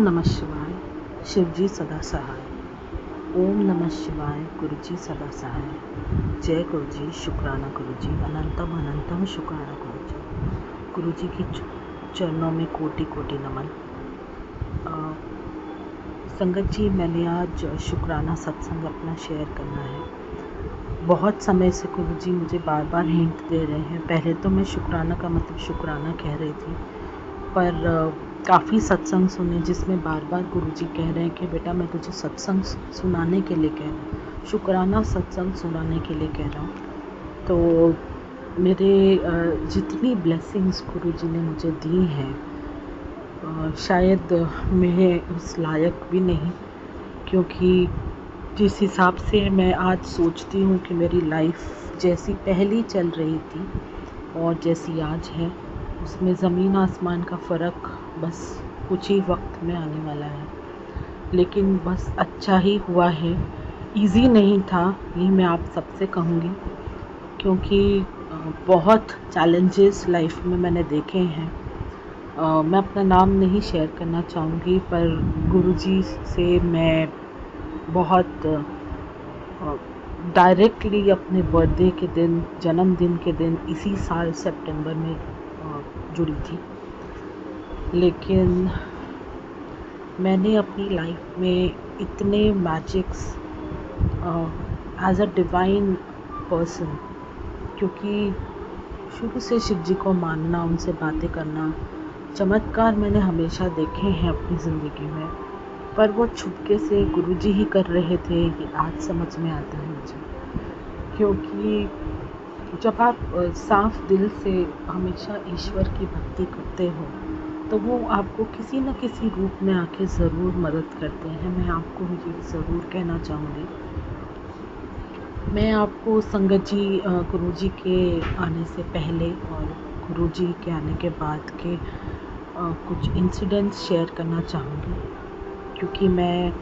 नमः शिवाय। शिवजी सदा सहाय। ओम नमः शिवाय। गुरुजी सदा सहाय। जय गुरुजी। शुक्राना गुरुजी। अनंतम अनंतम शुक्राना गुरुजी। गुरुजी की चरणों में कोटि कोटि नमन। संगत जी, मैंने आज शुक्राना सत्संग अपना शेयर करना है। बहुत समय से गुरुजी मुझे बार बार हिंट दे रहे हैं। पहले तो मैं शुक्राना का मतलब शुक्राना कह रही थी, पर काफ़ी सत्संग सुने जिसमें बार बार गुरुजी कह रहे हैं कि बेटा मैं तुझे सत्संग सुनाने के लिए कह रहा हूँ, शुक्राना सत्संग सुनाने के लिए कह रहा हूँ। तो मेरे जितनी ब्लेसिंग्स गुरुजी ने मुझे दी हैं, शायद मैं उस लायक भी नहीं, क्योंकि जिस हिसाब से मैं आज सोचती हूँ कि मेरी लाइफ जैसी पहली चल रही थी और जैसी आज है, उसमें ज़मीन आसमान का फ़र्क बस कुछ ही वक्त में आने वाला है। लेकिन बस अच्छा ही हुआ है। इजी नहीं था, ये मैं आप सबसे कहूँगी, क्योंकि बहुत चैलेंजेस लाइफ में मैंने देखे हैं। मैं अपना नाम नहीं शेयर करना चाहूँगी, पर गुरुजी से मैं बहुत डायरेक्टली अपने बर्थडे के दिन, जन्मदिन के दिन, इसी साल सितंबर में जुड़ी थी। लेकिन मैंने अपनी लाइफ में इतने magics as a divine person, क्योंकि शुरू से शिव जी को मानना, उनसे बातें करना, चमत्कार मैंने हमेशा देखे हैं अपनी ज़िंदगी में, पर वो छुपके से गुरुजी ही कर रहे थे, ये आज समझ में आता है मुझे। क्योंकि जब आप साफ दिल से हमेशा ईश्वर की भक्ति करते हो, तो वो आपको किसी न किसी रूप में आके ज़रूर मदद करते हैं। मैं आपको ये ज़रूर कहना चाहूँगी। मैं आपको संगत जी, गुरुजी के आने से पहले और गुरुजी के आने के बाद के कुछ इंसिडेंट्स शेयर करना चाहूँगी, क्योंकि मैं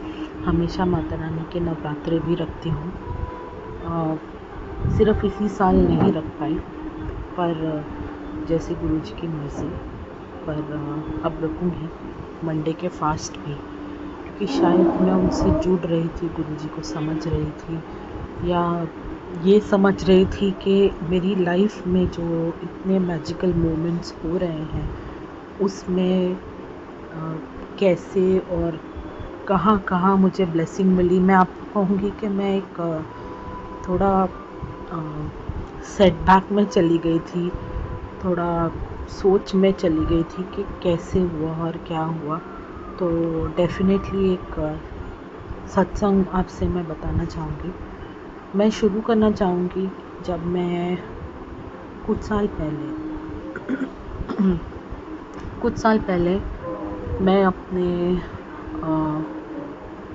हमेशा माता रानी के नवरात्रे भी रखती हूँ। सिर्फ इसी साल नहीं रख पाई, पर जैसे गुरुजी की मर्ज़ी, पर अब रखूँगी मंडे के फास्ट भी, क्योंकि शायद मैं उनसे जुड़ रही थी, गुरुजी को समझ रही थी, या ये समझ रही थी कि मेरी लाइफ में जो इतने मैजिकल मोमेंट्स हो रहे हैं, उसमें कैसे और कहाँ कहाँ मुझे ब्लेसिंग मिली। मैं आपको कहूँगी कि मैं एक थोड़ा सेटबैक में चली गई थी, थोड़ा सोच में चली गई थी कि कैसे हुआ और क्या हुआ। तो डेफिनेटली एक सत्संग आपसे मैं बताना चाहूँगी। मैं शुरू करना चाहूँगी जब मैं कुछ साल पहले मैं अपने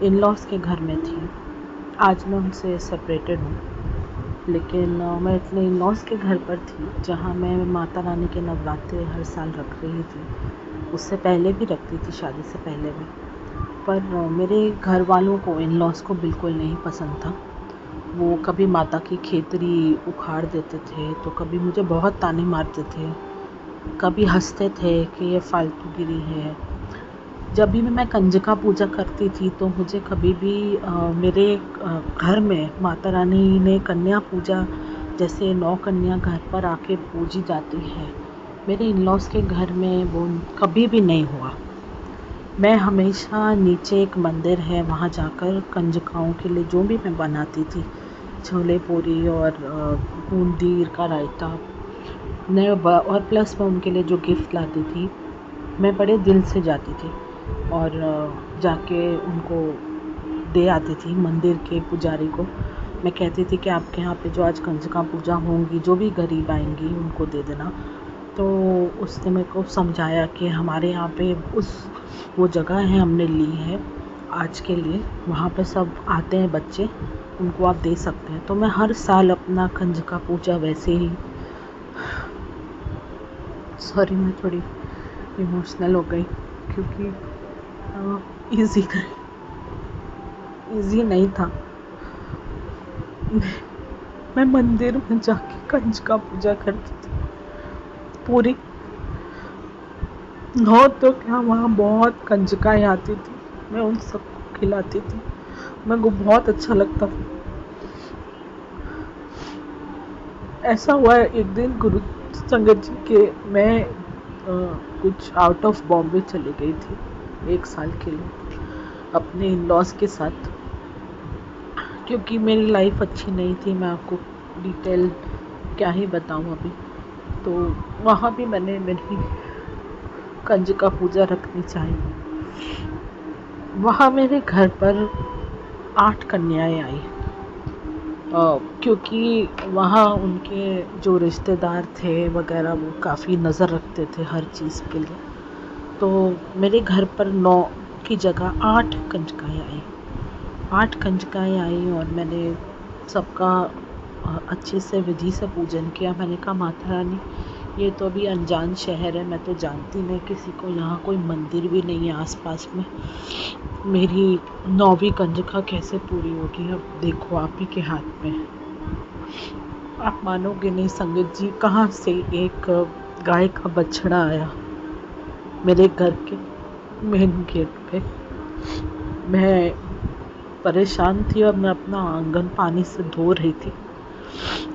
इन-लॉज़ के घर में थी। आज मैं उनसे सेपरेटेड हूँ, लेकिन मैं अपने इन-लॉज़ के घर पर थी, जहाँ मैं माता रानी के नवरात्रे हर साल रख रही थी। उससे पहले भी रखती थी, शादी से पहले भी। पर मेरे घर वालों को, इन-लॉज़ को बिल्कुल नहीं पसंद था। वो कभी माता की खेतरी उखाड़ देते थे, तो कभी मुझे बहुत ताने मारते थे, कभी हंसते थे कि ये फालतूगिरी है। जब भी मैं कंजका पूजा करती थी, तो मुझे कभी भी मेरे घर में माता रानी ने कन्या पूजा, जैसे 9 कन्या घर पर आके पूजी जाती है, मेरे इन-लॉज़ के घर में वो कभी भी नहीं हुआ। मैं हमेशा नीचे एक मंदिर है, वहाँ जाकर कंजकाओं के लिए जो भी मैं बनाती थी, छोले पूरी और बूंदी का रायता, और प्लस मैं उनके लिए जो गिफ्ट लाती थी, मैं बड़े दिल से जाती थी और जाके उनको दे आती थी मंदिर के पुजारी को। मैं कहती थी कि आपके यहाँ पे जो आज कंजका पूजा होंगी, जो भी गरीब आएंगी उनको दे देना। तो उसने मेरे को समझाया कि हमारे यहाँ पे वो जगह है, हमने ली है आज के लिए, वहाँ पे सब आते हैं बच्चे, उनको आप दे सकते हैं। तो मैं हर साल अपना कंजका पूजा वैसे ही, सॉरी मैं थोड़ी इमोशनल हो गई, क्योंकि ईज़ी नहीं था। मैं मंदिर में जाके कंजका पूजा करती थी, पूरी हो तो क्या, वहाँ बहुत कंजकाएँ आती थी, मैं उन सबको खिलाती थी, मेरे को बहुत अच्छा लगता था। ऐसा हुआ है एक दिन गुरु संगत जी के मैं कुछ आउट ऑफ बॉम्बे चली गई थी 1 साल के लिए अपने इन लॉज के साथ, क्योंकि मेरी लाइफ अच्छी नहीं थी। मैं आपको डिटेल क्या ही बताऊं अभी। तो वहाँ भी मैंने मेरी कंजका पूजा रखनी चाहिए। वहाँ मेरे घर पर 8 कन्याएं आई, क्योंकि वहाँ उनके जो रिश्तेदार थे वगैरह वो काफ़ी नज़र रखते थे हर चीज़ के लिए। तो मेरे घर पर 9 की जगह 8 कंजकाएं आई। 8 कंजकाएं आई और मैंने सबका अच्छे से विधि से पूजन किया। मैंने कहा माता रानी, ये तो अभी अनजान शहर है, मैं तो जानती नहीं किसी को, यहाँ कोई मंदिर भी नहीं है आसपास में, मेरी 9वीं कंजका कैसे पूरी होगी। अब देखो आप ही के हाथ में। आप मानोगे नहीं संगत जी, कहाँ से एक गाय का बछड़ा आया मेरे घर के मेन गेट पे। मैं परेशान थी और मैं अपना आंगन पानी से धो रही थी।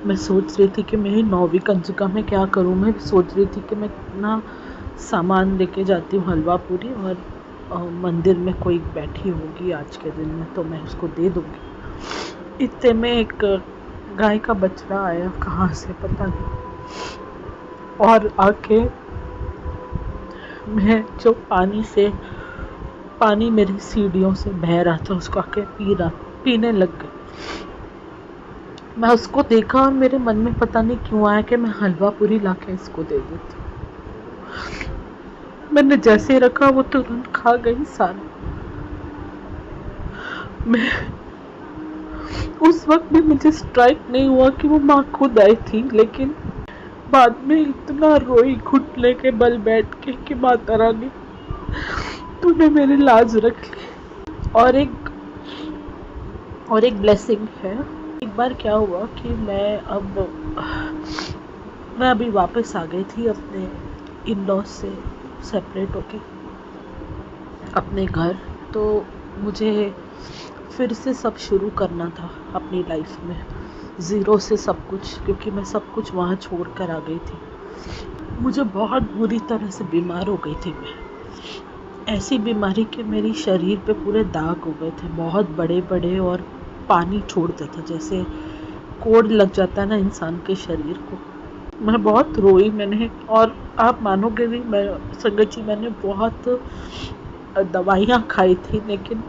मैं सोच रही थी कि मेरी 9वीं कंजका में क्या करूं। मैं सोच रही थी कि मैं ना सामान लेके जाती हूँ, हलवा पूरी, और मंदिर में कोई बैठी होगी आज के दिन में तो मैं उसको दे दूंगी। इतने में एक गाय का बछड़ा आया, कहाँ से पता नहीं, और आके मैं जो पानी मेरी सीढ़ियों से बह रहा था उसको आके पीने लग गई। मैं उसको देखा और मेरे मन में पता नहीं क्यों आया कि मैं हलवा पूरी लाके इसको दे देती। मैंने जैसे ही रखा वो तुरंत खा गई सारा। मैं उस वक्त भी मुझे स्ट्राइक नहीं हुआ कि वो माँ खुद आई थी, लेकिन बाद में इतना रोई घुटने के बल बैठ के कि माता रानी तूने मेरी लाज रख ली। और एक ब्लेसिंग है। एक बार क्या हुआ कि मैं अभी वापस आ गई थी अपने इन लॉज से सेपरेट होके अपने घर। तो मुझे फिर से सब शुरू करना था अपनी लाइफ में, ज़ीरो से सब कुछ, क्योंकि मैं सब कुछ वहाँ छोड़ कर आ गई थी। मुझे बहुत बुरी तरह से बीमार हो गई थी मैं, ऐसी बीमारी कि मेरी शरीर पे पूरे दाग हो गए थे बहुत बड़े बड़े, और पानी छोड़ते थे जैसे कोड़ लग जाता है ना इंसान के शरीर को। मैं बहुत रोई मैंने, और आप मानोगे नहीं मैं संगत जी, मैंने बहुत दवाइयाँ खाई थी, लेकिन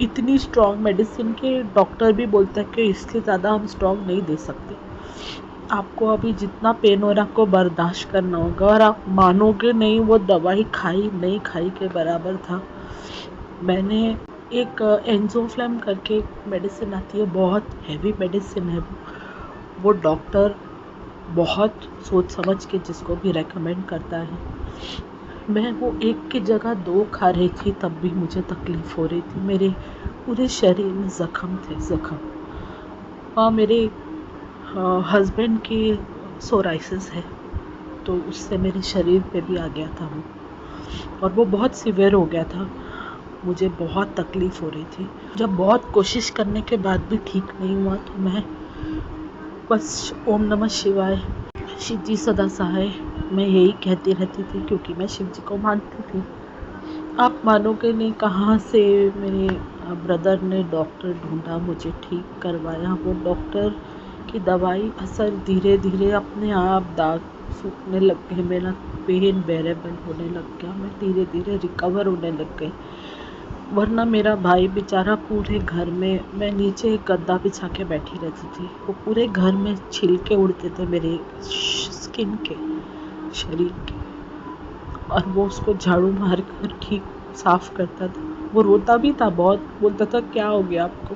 इतनी स्ट्रॉन्ग मेडिसिन के डॉक्टर भी बोलते हैं कि इससे ज़्यादा हम स्ट्रॉन्ग नहीं दे सकते, आपको अभी जितना पेन हो रहा है आपको बर्दाश्त करना होगा। और आप मानोगे नहीं, वो दवाई खाई नहीं खाई के बराबर था। मैंने एक एंजोफ्लैम करके मेडिसिन आती है, बहुत हैवी मेडिसिन है वो डॉक्टर बहुत सोच समझ के जिसको भी रेकमेंड करता है। मैं वो एक की जगह 2 खा रही थी तब भी मुझे तकलीफ़ हो रही थी। मेरे पूरे शरीर में ज़ख्म थे, ज़ख्म। और मेरे हस्बैंड की सोराइसिस है, तो उससे मेरे शरीर पे भी आ गया था वो, और वो बहुत सीवियर हो गया था। मुझे बहुत तकलीफ़ हो रही थी। जब बहुत कोशिश करने के बाद भी ठीक नहीं हुआ तो मैं बस ओम नमः शिवाय, शिव जी सदा सहाय, मैं यही कहती रहती थी क्योंकि मैं शिव जी को मानती थी। आप मानोगे नहीं, कहाँ से मेरे ब्रदर ने डॉक्टर ढूंढा, मुझे ठीक करवाया। वो डॉक्टर की दवाई असर धीरे धीरे अपने आप दाग सूखने लग गए, मेरा पेन बेरेबल होने लग गया, मैं धीरे धीरे रिकवर होने लग गई। वरना मेरा भाई बेचारा पूरे घर में, मैं नीचे एक गद्दा बिछा के बैठी रहती थी, वो पूरे घर में छिलके उड़ते थे मेरे स्किन के, शरीर के, और वो उसको झाड़ू मार कर ठीक साफ करता था। वो रोता भी था बहुत, बोलता था क्या हो गया आपको।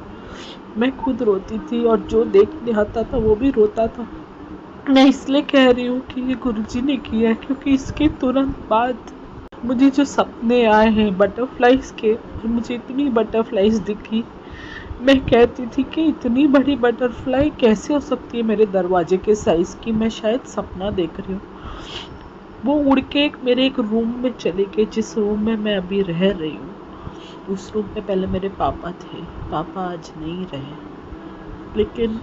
मैं खुद रोती थी और जो देखने आता था वो भी रोता था। मैं इसलिए कह रही हूँ कि ये गुरुजी ने किया है, क्योंकि इसके तुरंत बाद मुझे जो सपने आए हैं बटरफ्लाइज के, और मुझे इतनी बटरफ्लाइज दिखी, मैं कहती थी कि इतनी बड़ी बटरफ्लाई कैसे हो सकती है मेरे दरवाजे के साइज़ की, मैं शायद सपना देख रही हूँ। वो उड़ के मेरे एक रूम में चले गए, जिस रूम में मैं अभी रह रही हूँ। उस रूम में पहले मेरे पापा थे। पापा आज नहीं रहे, लेकिन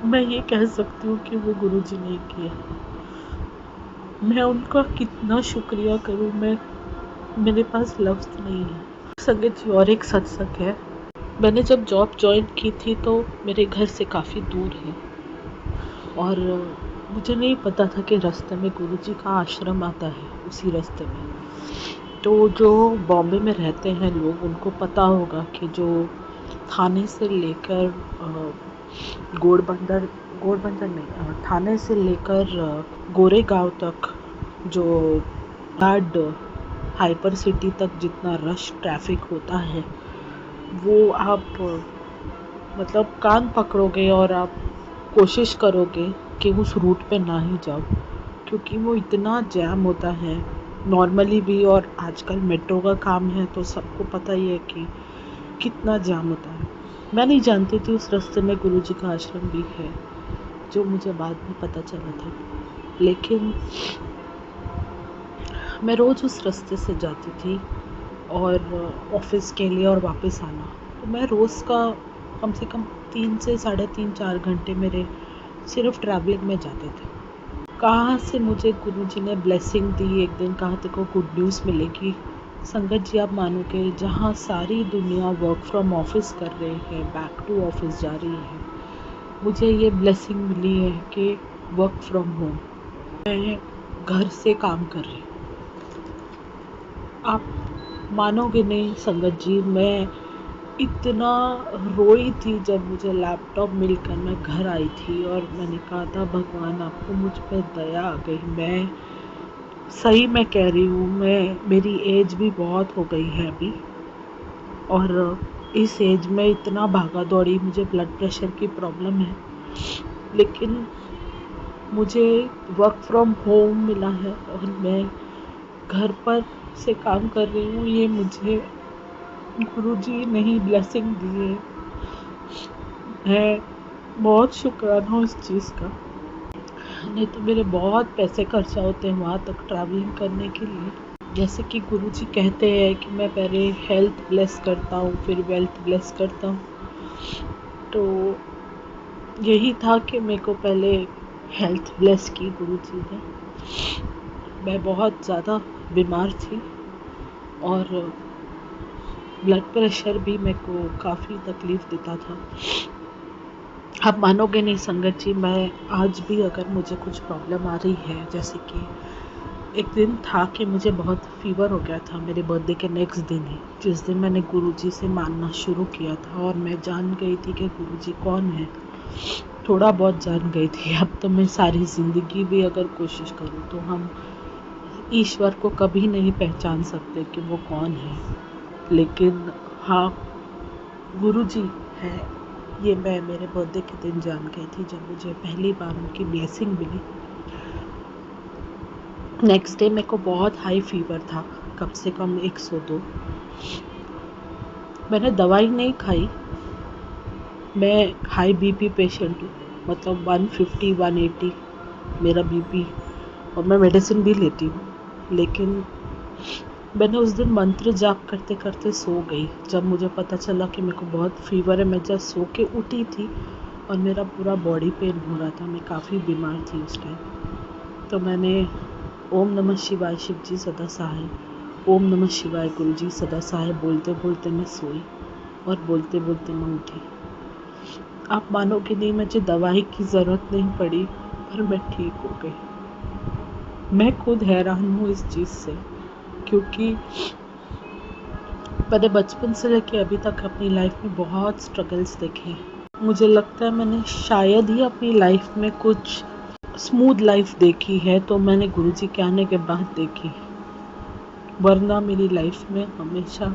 मैं ये कह सकती हूँ कि वो गुरुजी ने किया। मैं उनका कितना शुक्रिया करूँ, मेरे पास लफ्ज़ नहीं है। संगत जी, और एक सत्संग है। मैंने जब जॉब ज्वाइन की थी तो मेरे घर से काफ़ी दूर है, और मुझे नहीं पता था कि रास्ते में गुरुजी का आश्रम आता है, उसी रास्ते में। तो जो बॉम्बे में रहते हैं लोग, उनको पता होगा कि जो थाने से लेकर घोड़बंदर घोड़बंदर नहीं, थाने से लेकर गोरेगांव तक जो गार्ड हाइपर सिटी तक जितना रश ट्रैफिक होता है, वो आप मतलब कान पकड़ोगे और आप कोशिश करोगे कि उस रूट पे ना ही जाओ, क्योंकि वो इतना जैम होता है नॉर्मली भी, और आजकल मेट्रो का काम है तो सबको पता ही है कि कितना जाम होता है। मैं नहीं जानती थी उस रास्ते में गुरुजी का आश्रम भी है, जो मुझे बाद में पता चला था। लेकिन मैं रोज़ उस रास्ते से जाती थी, और ऑफिस के लिए और वापस आना, तो मैं रोज़ का कम से कम 3 से साढ़े 3-4 घंटे मेरे सिर्फ ट्रैवलिंग में जाते थे। कहाँ से मुझे गुरुजी ने ब्लेसिंग दी, एक दिन कहा तेरे को गुड न्यूज़ मिलेगी। संगत जी, आप मानोगे, जहाँ सारी दुनिया वर्क फ्रॉम ऑफिस कर रहे हैं, बैक टू ऑफिस जा रही है, मुझे ये ब्लेसिंग मिली है कि वर्क फ्रॉम होम, मैं घर से काम कर रही हूँ। आप मानोगे नहीं संगत जी, मैं इतना रोई थी जब मुझे लैपटॉप मिलकर मैं घर आई थी, और मैंने कहा था भगवान आपको मुझ पर दया आ गई। मैं सही में कह रही हूँ, मेरी एज भी बहुत हो गई है अभी, और इस एज में इतना भागा दौड़ी, मुझे ब्लड प्रेशर की प्रॉब्लम है, लेकिन मुझे वर्क फ्रॉम होम मिला है और मैं घर पर से काम कर रही हूँ। ये मुझे गुरुजी ने ही ब्लेसिंग दी है। मैं बहुत शुक्राना हूँ इस चीज़ का, नहीं तो मेरे बहुत पैसे खर्चा होते हैं वहाँ तक ट्रैवलिंग करने के लिए। जैसे कि गुरुजी कहते हैं कि मैं पहले हेल्थ ब्लेस करता हूँ, फिर वेल्थ ब्लेस करता हूँ, तो यही था कि मेरे को पहले हेल्थ ब्लेस की गुरुजी ने। मैं बहुत ज़्यादा बीमार थी, और ब्लड प्रेशर भी मेरे को काफ़ी तकलीफ़ देता था। आप मानोगे नहीं संगत जी, मैं आज भी अगर मुझे कुछ प्रॉब्लम आ रही है, जैसे कि एक दिन था कि मुझे बहुत फ़ीवर हो गया था मेरे बर्थडे के नेक्स्ट दिन ही, जिस दिन मैंने गुरुजी से मानना शुरू किया था, और मैं जान गई थी कि गुरुजी कौन है। थोड़ा बहुत जान गई थी, अब तो मैं सारी ज़िंदगी भी अगर कोशिश करूँ तो हम ईश्वर को कभी नहीं पहचान सकते कि वो कौन है, लेकिन हाँ, गुरुजी है, ये मैं मेरे बर्थडे के दिन जान गई थी, जब मुझे पहली बार उनकी ब्लेसिंग मिली। नेक्स्ट डे मेरे को बहुत हाई फीवर था, कम से कम 102। मैंने दवाई नहीं खाई, मैं हाई बीपी पेशेंट हूँ, मतलब 150-180 मेरा बीपी, और मैं मेडिसिन भी लेती हूँ, लेकिन मैंने उस दिन मंत्र जाप करते करते सो गई। जब मुझे पता चला कि मेरे को बहुत फीवर है, मैं जस्ट सो के उठी थी और मेरा पूरा बॉडी पेन हो रहा था, मैं काफ़ी बीमार थी उस टाइम। तो मैंने ओम नमः शिवाय शिव जी सदा सहाय, ओम नमः शिवाय गुरु जी सदा सहाय बोलते बोलते मैं सोई, और बोलते बोलते मैं उठी। आप मानोगे नहीं, मुझे दवाई की ज़रूरत नहीं पड़ी, पर मैं ठीक हो गई। मैं खुद हैरान हूँ इस चीज़ से, क्योंकि मैंने बचपन से लेके अभी तक अपनी लाइफ में बहुत स्ट्रगल्स देखे हैं। मुझे लगता है मैंने शायद ही अपनी लाइफ में कुछ स्मूथ लाइफ देखी है, तो मैंने गुरुजी के आने के बाद देखी, वरना मेरी लाइफ में हमेशा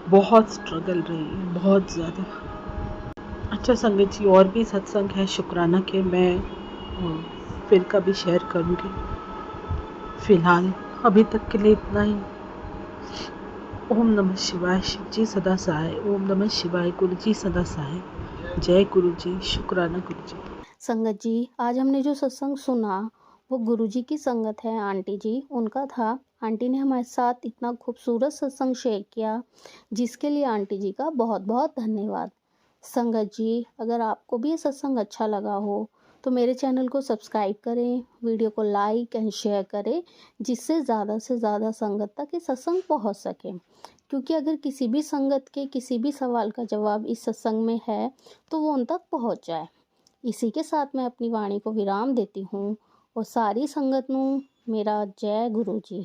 बहुत स्ट्रगल रही है, बहुत ज़्यादा। अच्छा संगत जी, और भी सत्संग है शुक्राना के, मैं फिर कभी शेयर करूँगी। फ़िलहाल अभी तक के लिए इतना ही। ओम नमः शिवाय शिव जी सदा सहाय, ओम नमः शिवाय गुरु जी सदा सहाय। जय गुरु जी, शुक्राना गुरु जी। संगत जी, आज हमने जो सत्संग सुना वो गुरुजी की संगत है आंटी जी, उनका था। आंटी ने हमारे साथ इतना खूबसूरत सत्संग शेयर किया, जिसके लिए आंटी जी का बहुत-बहुत धन्यवाद। संगत जी, अगर आपको भी ये सत्संग अच्छा लगा हो, तो मेरे चैनल को सब्सक्राइब करें, वीडियो को लाइक एंड शेयर करें, जिससे ज़्यादा से ज़्यादा संगत तक ये सत्संग पहुँच सके। क्योंकि अगर किसी भी संगत के किसी भी सवाल का जवाब इस सत्संग में है, तो वो उन तक पहुँच जाए। इसी के साथ मैं अपनी वाणी को विराम देती हूँ और सारी संगत नूं मेरा जय गुरु जी।